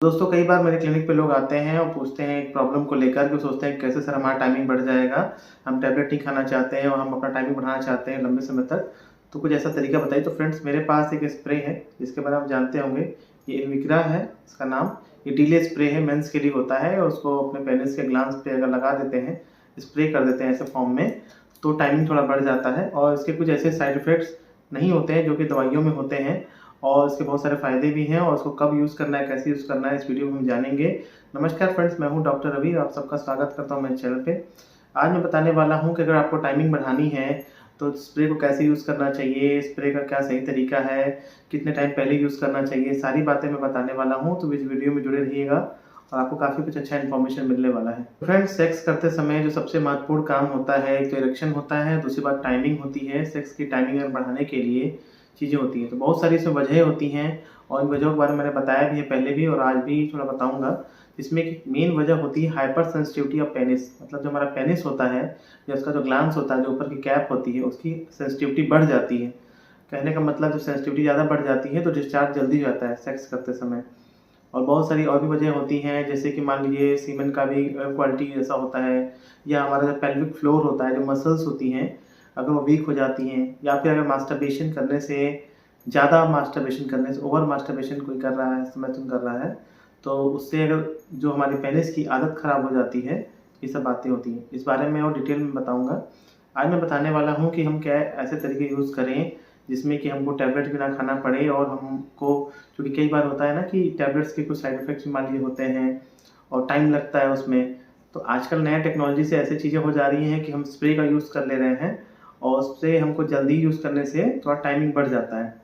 दोस्तों कई बार मेरे क्लिनिक पे लोग आते हैं और पूछते हैं एक प्रॉब्लम को लेकर कि सोचते हैं कैसे सर हमारा टाइमिंग बढ़ जाएगा। हम टैबलेट नहीं खाना चाहते हैं और हम अपना टाइमिंग बढ़ाना चाहते हैं लंबे समय तक। तो कुछ ऐसा तरीका बताइए। तो फ्रेंड्स मेरे पास एक स्प्रे है जिसके बारे में आप जानते होंगे। ये इन्विग्रा है इसका नाम। ये डीले स्प्रे है, मेंस के लिए होता है और उसको अपने पेनिस के ग्लैंड्स पे अगर लगा देते हैं, स्प्रे कर देते हैं ऐसे फॉर्म में, तो टाइमिंग थोड़ा बढ़ जाता है और इसके कुछ ऐसे साइड इफ़ेक्ट्स नहीं होते हैं जो कि दवाइयों में होते हैं। और इसके बहुत सारे फ़ायदे भी हैं और उसको कब यूज़ करना है, कैसे यूज़ करना है, इस वीडियो में हम जानेंगे। नमस्कार फ्रेंड्स, मैं हूं डॉक्टर रवि, आप सबका स्वागत करता हूं मेरे चैनल पे। आज मैं बताने वाला हूं कि अगर आपको टाइमिंग बढ़ानी है तो स्प्रे को कैसे यूज़ करना चाहिए, स्प्रे का क्या सही तरीका है, कितने टाइम पहले यूज़ करना चाहिए, सारी बातें मैं बताने वाला हूँ। तो इस वीडियो में जुड़े रहिएगा और आपको काफ़ी कुछ अच्छा इन्फॉर्मेशन मिलने वाला है। फ्रेंड्स, सेक्स करते समय जो सबसे महत्वपूर्ण काम होता है, एक तो इरेक्शन होता है, दूसरी बात टाइमिंग होती है। सेक्स की टाइमिंग बढ़ाने के लिए चीज़ें होती हैं, तो बहुत सारी इसमें वजहें होती हैं और इन वजहों के बारे में मैंने बताया भी है पहले भी और आज भी थोड़ा बताऊँगा। इसमें एक मेन वजह होती है हाइपर सेंसिटिविटी ऑफ पेनिस। मतलब जो हमारा पेनिस होता है या उसका जो ग्लैंड्स होता है, जो ऊपर की कैप होती है, उसकी सेंसिटिविटी बढ़ जाती है। कहने का मतलब जब सेंसिटिविटी ज़्यादा बढ़ जाती है तो डिस्चार्ज जल्दी हो जाता है सेक्स करते समय। और बहुत सारी और भी वजह होती हैं, जैसे कि मान लीजिए सीमेन का भी क्वालिटी ऐसा होता है, या हमारा जो पेल्विक फ्लोर होता है, जो मसल्स होती हैं, अगर वो वीक हो जाती हैं, या फिर अगर मास्टरबेशन करने से, ज़्यादा मास्टरबेशन करने से, ओवर मास्टरबेशन कोई कर रहा है, समर्थन कर रहा है, तो उससे अगर जो हमारे पेनिस की आदत ख़राब हो जाती है, ये सब बातें होती हैं। इस बारे में और डिटेल में बताऊँगा। आज मैं बताने वाला हूँ कि हम क्या ऐसे तरीके यूज़ करें जिसमें कि हमको टैबलेट भी ना खाना पड़े और हमको, क्योंकि कई बार होता है ना कि टैबलेट्स के कुछ साइड इफ़ेक्ट्स मान लीजिए होते हैं और टाइम लगता है उसमें। तो आजकल नया टेक्नोलॉजी से ऐसी चीज़ें हो जा रही हैं कि हम स्प्रे का यूज़ कर ले रहे हैं और उससे हमको जल्दी यूज़ करने से थोड़ा टाइमिंग बढ़ जाता है।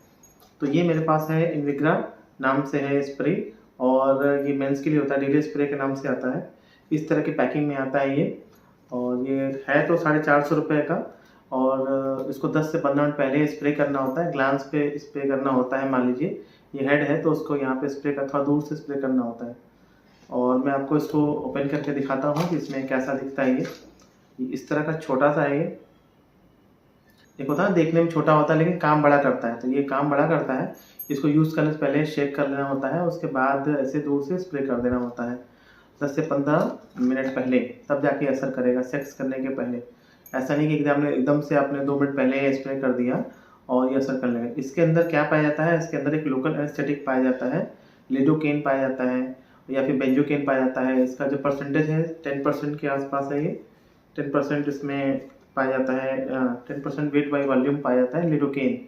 तो ये मेरे पास है, इन्विग्रा नाम से है स्प्रे और ये मेंस के लिए होता है, डीले स्प्रे के नाम से आता है। इस तरह की पैकिंग में आता है ये और ये है तो ₹450 का। और इसको 10 से 15 मिनट पहले स्प्रे करना होता है, ग्लैंड्स पे स्प्रे करना होता है। मान लीजिए ये हेड है तो उसको यहाँ पे स्प्रे का थोड़ा दूर से स्प्रे करना होता है। और मैं आपको इसको ओपन करके दिखाता हूँ कि इसमें कैसा दिखता है ये इस तरह का छोटा-सा है ये। एक होता है ना देखने में छोटा होता है लेकिन काम बड़ा करता है, तो ये काम बड़ा करता है। इसको यूज़ करने से पहले शेक कर लेना होता है, उसके बाद ऐसे दूर से स्प्रे कर देना होता है 10 से 15 मिनट पहले, तब जाके असर करेगा सेक्स करने के पहले। ऐसा नहीं कि एकदम से आपने 2 मिनट पहले स्प्रे कर दिया और ये असर कर लेगा। इसके अंदर क्या पाया जाता है, इसके अंदर एक लोकल एनेस्थेटिक पाया जाता है, लिडोकेन पाया जाता है या फिर बेंजोकेन पाया जाता है। इसका जो परसेंटेज है 10% के आसपास है ये। 10% इसमें पाया जाता है, 10% वेट बाई वॉल्यूम पाया जाता है लिडोकेन।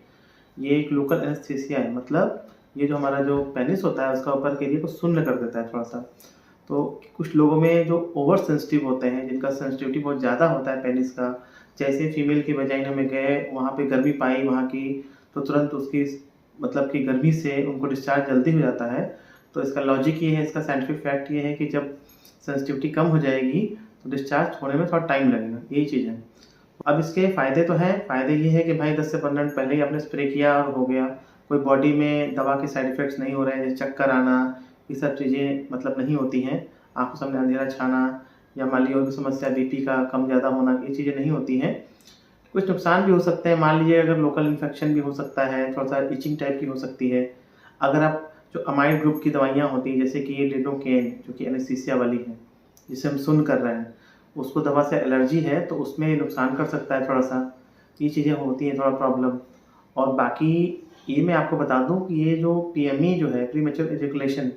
ये एक लोकल एनेस्थीसिया है, मतलब ये जो हमारा जो पेनिस होता है उसका ऊपर के एरिया को शून्य कर देता है थोड़ा-सा। तो कुछ लोगों में जो ओवर सेंसिटिव होते हैं, जिनका सेंसिटिविटी बहुत ज़्यादा होता है पेनिस का, जैसे फीमेल की वजाइना में गए, वहाँ पे गर्मी पाई वहाँ की, तो तुरंत उसकी मतलब कि गर्मी से उनको डिस्चार्ज जल्दी हो जाता है। तो इसका लॉजिक ये है, इसका साइंटिफिक फैक्ट ये है कि जब सेंसिटिविटी कम हो जाएगी तो डिस्चार्ज होने में थोड़ा टाइम लगेगा, यही चीज़ है। अब इसके फ़ायदे तो हैं, फ़ायदे ये हैं कि भाई 10 से 15 मिनट पहले ही आपने स्प्रे किया और हो गया। कोई बॉडी में दवा के साइड इफ़ेक्ट्स नहीं हो रहे हैं, जैसे चक्कर आना, ये सब चीज़ें मतलब नहीं होती हैं। आँखों सामने अंधेरा छाना या मान लीजिए और भी समस्या, बीपी का कम ज़्यादा होना, ये चीज़ें नहीं होती हैं। कुछ नुकसान भी हो सकते हैं, मान लीजिए अगर लोकल इन्फेक्शन भी हो सकता है, थोड़ा-सा इचिंग टाइप की हो सकती है। अगर आप जो अमाइड ग्रुप की दवाइयाँ होती हैं, जैसे कि ये लिडोकेन जो कि एनेस्थीसिया वाली है, जिसे हम सुन्न कर रहे हैं, उसको दवा से एलर्जी है तो उसमें नुकसान कर सकता है थोड़ा-सा। ये चीज़ें होती हैं, थोड़ा प्रॉब्लम। और बाकी ये मैं आपको बता दूँ कि ये जो पीएमई जो है, प्रीमैच्योर एजैकुलेशन,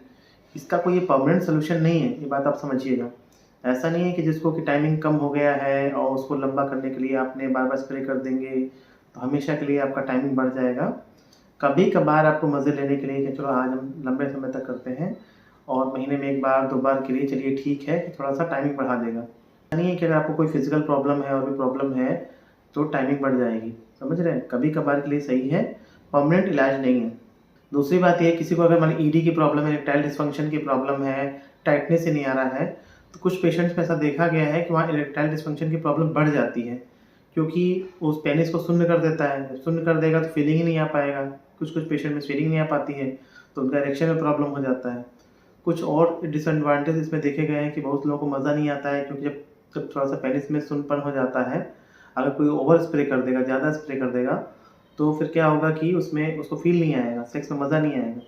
इसका कोई ये परमानेंट सॉल्यूशन नहीं है, ये बात आप समझिएगा। ऐसा नहीं है कि जिसको कि टाइमिंग कम हो गया है और उसको लंबा करने के लिए आपने बार-बार स्प्रे कर देंगे, तो हमेशा के लिए आपका टाइमिंग बढ़ जाएगा। कभी-कभार आपको मज़े लेने के लिए कि चलो आज हम लंबे समय तक करते हैं और महीने में 1 बार 2 बार के लिए चलिए ठीक है कि थोड़ा-सा टाइमिंग बढ़ा देगा। ऐसा नहीं है कि अगर आपको कोई फिज़िकल प्रॉब्लम है और भी प्रॉब्लम है, तो टाइमिंग बढ़ जाएगी। समझ रहे हैं? कभी-कभार के लिए सही है, परमानेंट इलाज नहीं है। दूसरी बात ये है, किसी को अगर मान लीजिए ईडी की प्रॉब्लम है, इरेक्टाइल डिस्फंक्शन की प्रॉब्लम है, टाइटनेस से नहीं आ रहा है, तो कुछ पेशेंट्स में ऐसा देखा गया है कि वहाँ इरेक्टाइल डिस्फंक्शन की प्रॉब्लम बढ़ जाती है, क्योंकि उस पेनिस को शून्य कर देता है। जब शून्य कर देगा तो फीलिंग ही नहीं आ पाएगा। कुछ-कुछ पेशेंट में फीलिंग नहीं आ पाती है, तो उनका इरेक्शन में प्रॉब्लम हो जाता है। कुछ और डिसएडवांटेज इसमें देखे गए हैं कि बहुत लोगों को मज़ा नहीं आता है, क्योंकि जब जब थोड़ा-सा पेनिस में सुन्नपन हो जाता है, अगर कोई ओवर स्प्रे कर देगा, ज़्यादा स्प्रे कर देगा, तो फिर क्या होगा कि उसमें उसको फ़ील नहीं आएगा, सेक्स में मज़ा नहीं आएगा।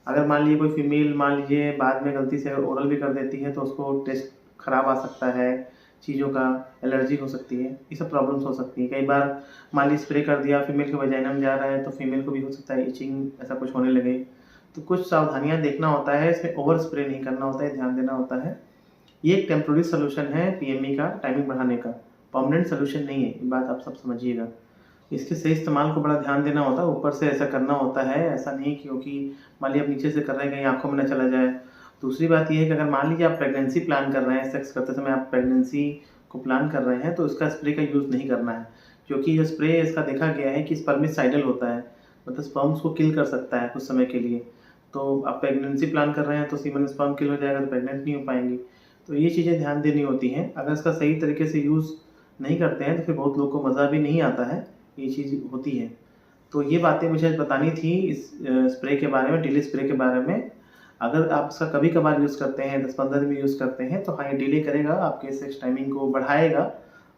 अगर मान लीजिए कोई फीमेल मान लीजिए बाद में गलती से ओरल भी कर देती है तो उसको टेस्ट खराब आ सकता है, चीज़ों का एलर्जी हो सकती है, ये सब प्रॉब्लम्स हो सकती है। कई बार मान लीजिए स्प्रे कर दिया, फीमेल के वजाइना में जा रहा है तो फीमेल को भी हो सकता है इचिंग ऐसा कुछ होने लगे। तो कुछ सावधानियाँ देखना होता है, इसमें ओवर स्प्रे नहीं करना होता है, ध्यान देना होता है। ये एक टेम्पोररी सॉल्यूशन है पीएमई का, टाइमिंग बढ़ाने का, परमानेंट सॉल्यूशन नहीं है, ये बात आप सब समझिएगा। इसके सही इस्तेमाल को बड़ा ध्यान देना होता है, ऊपर से ऐसा करना होता है, ऐसा नहीं क्योंकि मान लीजिए आप नीचे से कर रहे हैं कहीं आँखों में ना चला जाए। दूसरी बात ये है कि अगर मान लीजिए आप प्रेगनेंसी प्लान कर रहे हैं, सेक्स करते समय आप प्रेगनेंसी को प्लान कर रहे हैं तो इसका स्प्रे का यूज़ नहीं करना है, क्योंकि जो स्प्रे इसका देखा गया है कि स्पर्मिसाइडल होता है, मतलब स्पर्म्स को किल कर सकता है कुछ समय के लिए। तो आप प्रेगनेंसी प्लान कर रहे हैं तो सीमन स्पर्म किल हो जाएगा तो प्रेग्नेंट नहीं हो पाएंगी। तो ये चीज़ें ध्यान देनी होती हैं। अगर इसका सही तरीके से यूज़ नहीं करते हैं तो फिर बहुत लोगों को मज़ा भी नहीं आता है, ये चीज़ होती है। तो ये बातें मुझे बतानी थी इस स्प्रे के बारे में, डिले स्प्रे के बारे में। अगर आप इसका कभी-कभार यूज़ करते हैं, 10-15 दिन में यूज़ करते हैं, तो हाँ, ये डिले करेगा, आपके सेक्स टाइमिंग को बढ़ाएगा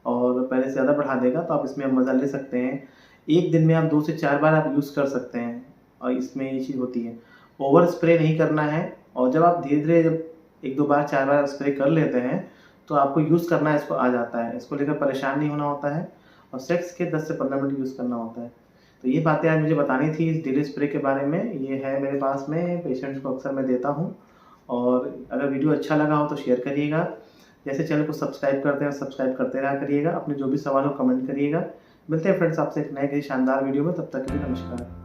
और पहले से ज़्यादा बढ़ा देगा, तो आप इसमें मज़ा ले सकते हैं। 1 दिन में आप 2 से 4 बार आप यूज़ कर सकते हैं और इसमें ये चीज़ होती है। ओवर स्प्रे नहीं करना है और जब आप धीरे-धीरे जब 1-2 बार, 4 बार स्प्रे कर लेते हैं, तो आपको यूज़ करना इसको आ जाता है। इसको लेकर परेशान नहीं होना होता है और सेक्स के 10 से 15 मिनट यूज़ करना होता है। तो ये बातें आज मुझे बतानी थी इस डिले स्प्रे के बारे में। ये है मेरे पास में, पेशेंट्स को अक्सर मैं देता हूँ और अगर वीडियो अच्छा लगा हो तो शेयर करिएगा। जैसे चैनल को सब्सक्राइब करते हैं, सब्सक्राइब करते रहा करिएगा। अपने जो भी सवाल हो कमेंट करिएगा। मिलते हैं फ्रेंड्स आपसे एक नए शानदार वीडियो में, तब तक के लिए नमस्कार।